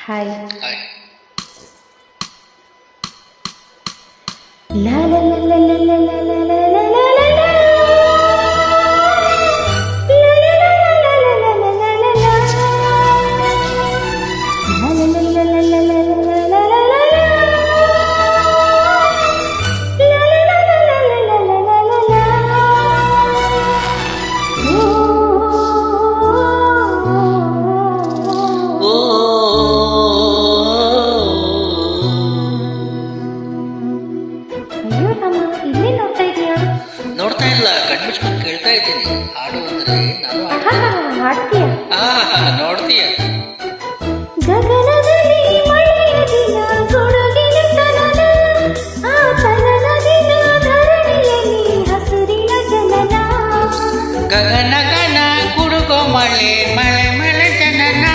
Hi. Hi. ಲಾ ಲಾ ಲಾ ಲಾ ಲಾ ಲಾ ಲಾ ಲಾ ಲಾ ಲಾ ಲಾ ಲಾ ಲಾ. ನೋಡ್ತಾ ಇಲ್ಲ, ಕಣ್ಮುಚ್ಕೊಂಡು ಕೇಳ್ತಾ ಇದ್ದೀನಿ. ಹಾಡು ಅಂದ್ರೆ ನಾನು ಹಾಡ್ತೀಯ? ನೋಡ್ತೀಯ? ಗಗನದಲ್ಲಿ ಮಳೆಯ ದಿನ ಗುಡುಗಿನ ತನನ, ಆ ತನನ ದಿನ ಧರಣಿಯಲ್ಲಿ ಹಸುರಿನ ಜನನ. ಗಗನ ಗನ ಗುಡುಗೋ ಮಳೆ ಮಳೆ ಮಳೆ ಜನನ,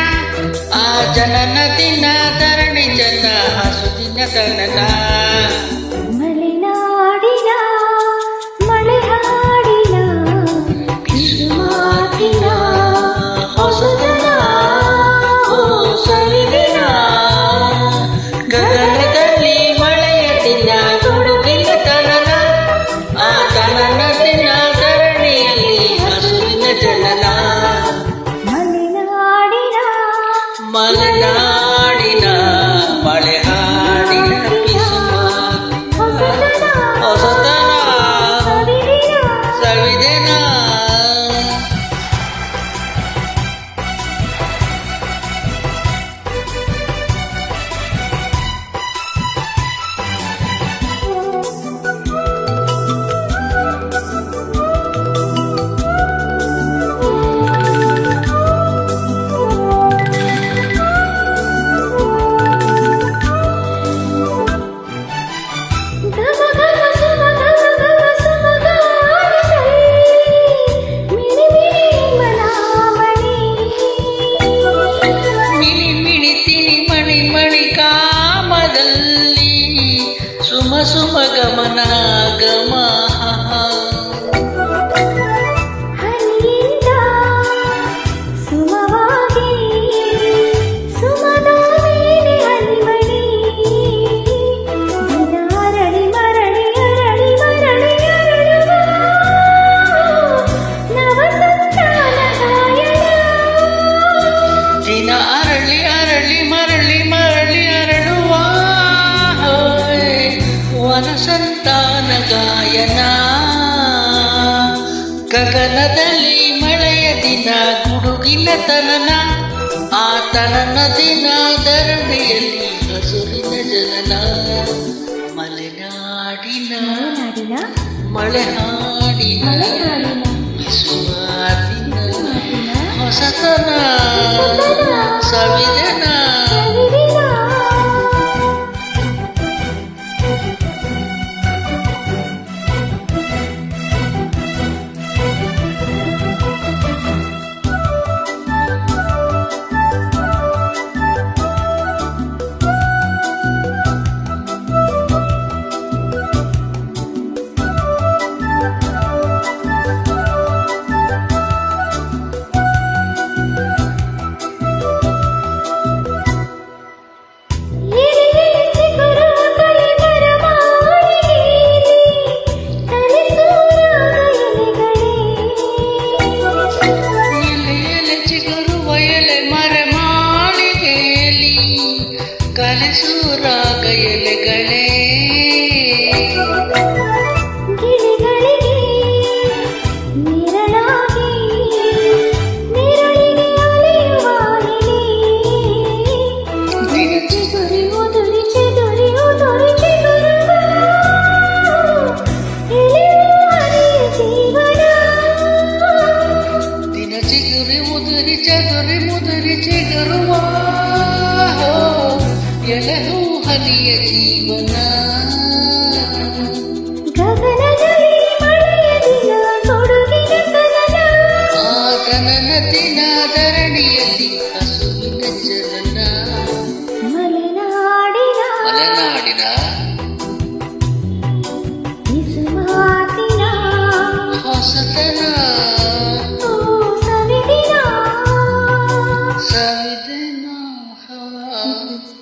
ಆ ಜನನ ದಿನ ಧರಣಿ ಜನ ಹಸುದಿನ ಜನನ. ಮಲೆನಾಡಿನ ಮಳೆ ಹಾಡಿನ ಬಿಸು ಮಾತಿನ ಹೊಸದನ ಸವಿದಿನ, ಗಗನದಲ್ಲಿ ಮಳೆಯ ದಿನ ಗುಡುಗಿನ ತನನ, ಆ ತನನ ದಿನ ಧರಣಿಯಲ್ಲಿ ಹಸುವಿನ ಜನನ. ಮಲೆನಾಡಿನ ಮಲೆನಾಡಿನ ಮಳೆ ಹಾಡಿನ ಹೊಸದನ ಹೊಸತನ ಸವಿದಿನ. ಸವಿದಿನ. ಮಿಣಿ ಮಿಣಿ ತಿಳಿ ಮಣಿ ಮಣಿ ಕಾಮದಲ್ಲಿ ಸುಮ ಸುಮ ಗಮನ ಗಮ. ಹನಿಯಿಂದ ಸುಮವಾಗಿ ಸುಮದ ಮೇಲೆ ಹನಿಮಣಿ ದಿನ ಅರಳಿ ಮರಳಿ ಅರಳಿ ಮರಳಿ ಅರಳುವ ನವಸಂತಾನ ಗಾಯನ. ದಿನ ಅರಳಿ ಅರಳಿ ಮರಳಿ ಮರಳಿ ಅರಳುವ ವನಸಂತಾನ ಗಾಯನ. ಗಗನದಲ್ಲಿ ಮಳೆಯ ದಿನ ಗುಡುಗಿನ ತನನ, ಆ ತನನ ದಿನ ಧರಣಿಯಲ್ಲಿ ಹಸುರಿನ ಜನನ. ಮಲೆನಾಡಿನ ಮಲೆನಾಡಿನ ಮಳೆ ಹಾಡಿನ ಮಲೆನಾಡಿನ ಬಿಸುಮಾತಿನ ಮಾತಿನ ಹೊಸತನ ಸವಿದನ. ಸವಿದಿನ. ಎಲೆ ಎಲೆ ಚಿಗುರುವ ಎಲೆ ಮರ ಮಾಳಿಗೆಯಲ್ಲಿ ಕಲಿಸು ರಾಗ ಎಲೆಗಳೇ. ಗಿಳಿಗಳಿಗೆ ನಿರಳಾಗಿ ನಿರಳಿಗೆ ಅಲೆಯುವ ದಿನ ಚಿಗುರಿ ಉದುರಿ ಚಿಗುರಿ ಉದುರಿ ಚಿಗುರುವ ಎಲೆಯು ಹರಿಯ ಜೀವನ. ದಿನ ಚಿಗುರಿ ಉದುರಿ ಚದುರಿ ಮುದುರಿ ಚಿಗುರುವ ಎಲೆಹೂ ಹನಿಯ ಜೀವನ. ಗಗನದಲ್ಲಿ ಮಳೆಯ ದಿನ ಗುಡುಗಿನ ತನನ, ಆ ತನನ ದಿನ ಧರಣಿಯಲ್ಲಿ ಹಸುವಿನ ಜನನ. ಮಲೆನಾಡಿನ ಮಲೆನಾಡಿನ ಬಿಸು ಮಾತಿನ ಹೊಸತನ ಸವಿದಿನ. ಸವಿದನ. ಆ